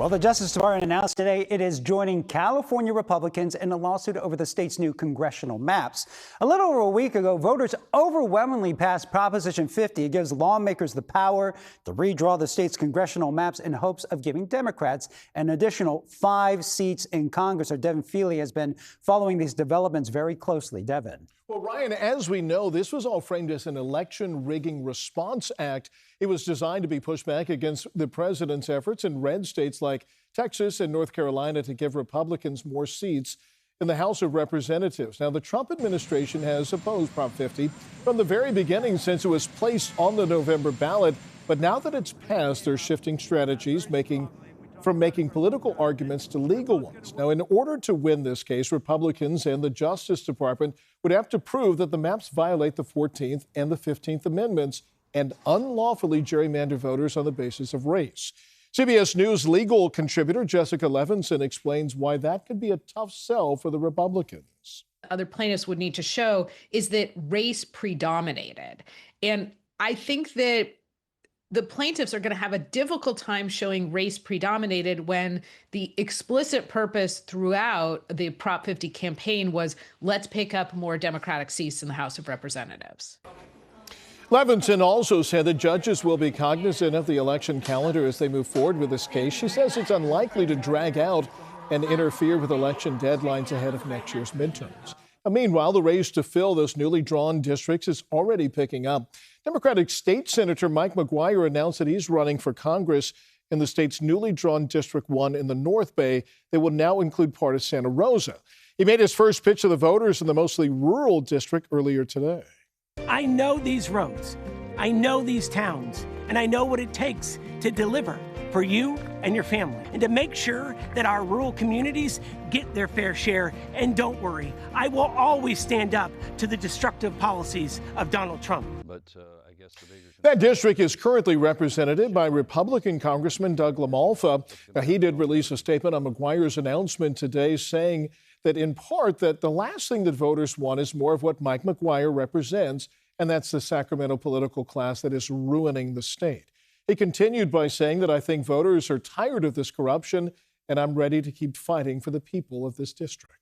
Well, the Justice Department announced today it is joining California Republicans in a lawsuit over the state's new congressional maps. A little over a week ago, voters overwhelmingly passed Proposition 50. It gives lawmakers the power to redraw the state's congressional maps in hopes of giving Democrats an additional 5 seats in Congress. Our Devin Fehely has been following these developments very closely. Devin. Well, Ryan, as we know, this was all framed as an election rigging response act. It was designed to be pushed back against the president's efforts in red states like Texas and North Carolina to give Republicans more seats in the House of Representatives. Now, the Trump administration has opposed Prop 50 from the very beginning since it was placed on the November ballot. But now that it's passed, they're shifting strategies, from making political arguments to legal ones. Now, in order to win this case, Republicans and the Justice Department would have to prove that the maps violate the 14th and the 15th Amendments and unlawfully gerrymander voters on the basis of race. CBS News legal contributor Jessica Levinson explains why that could be a tough sell for the Republicans. Other plaintiffs would need to show is that race predominated. And I think that the plaintiffs are going to have a difficult time showing race predominated when the explicit purpose throughout the Prop 50 campaign was let's pick up more Democratic seats in the House of Representatives. Levinson also said that judges will be cognizant of the election calendar as they move forward with this case. She says it's unlikely to drag out and interfere with election deadlines ahead of next year's midterms. Meanwhile, the race to fill those newly drawn districts is already picking up. Democratic State Senator Mike McGuire announced that he's running for Congress in the state's newly drawn District 1 in the North Bay that will now include part of Santa Rosa. He made his first pitch to the voters in the mostly rural district earlier today. I know these roads, I know these towns, and I know what it takes to deliver for you and your family, and to make sure that our rural communities get their fair share. And don't worry, I will always stand up to the destructive policies of Donald Trump. That district is currently represented by Republican Congressman Doug LaMalfa. Now, he did release a statement on McGuire's announcement today saying that in part that the last thing that voters want is more of what Mike McGuire represents, and that's the Sacramento political class that is ruining the state. He continued by saying that I think voters are tired of this corruption, and I'm ready to keep fighting for the people of this district.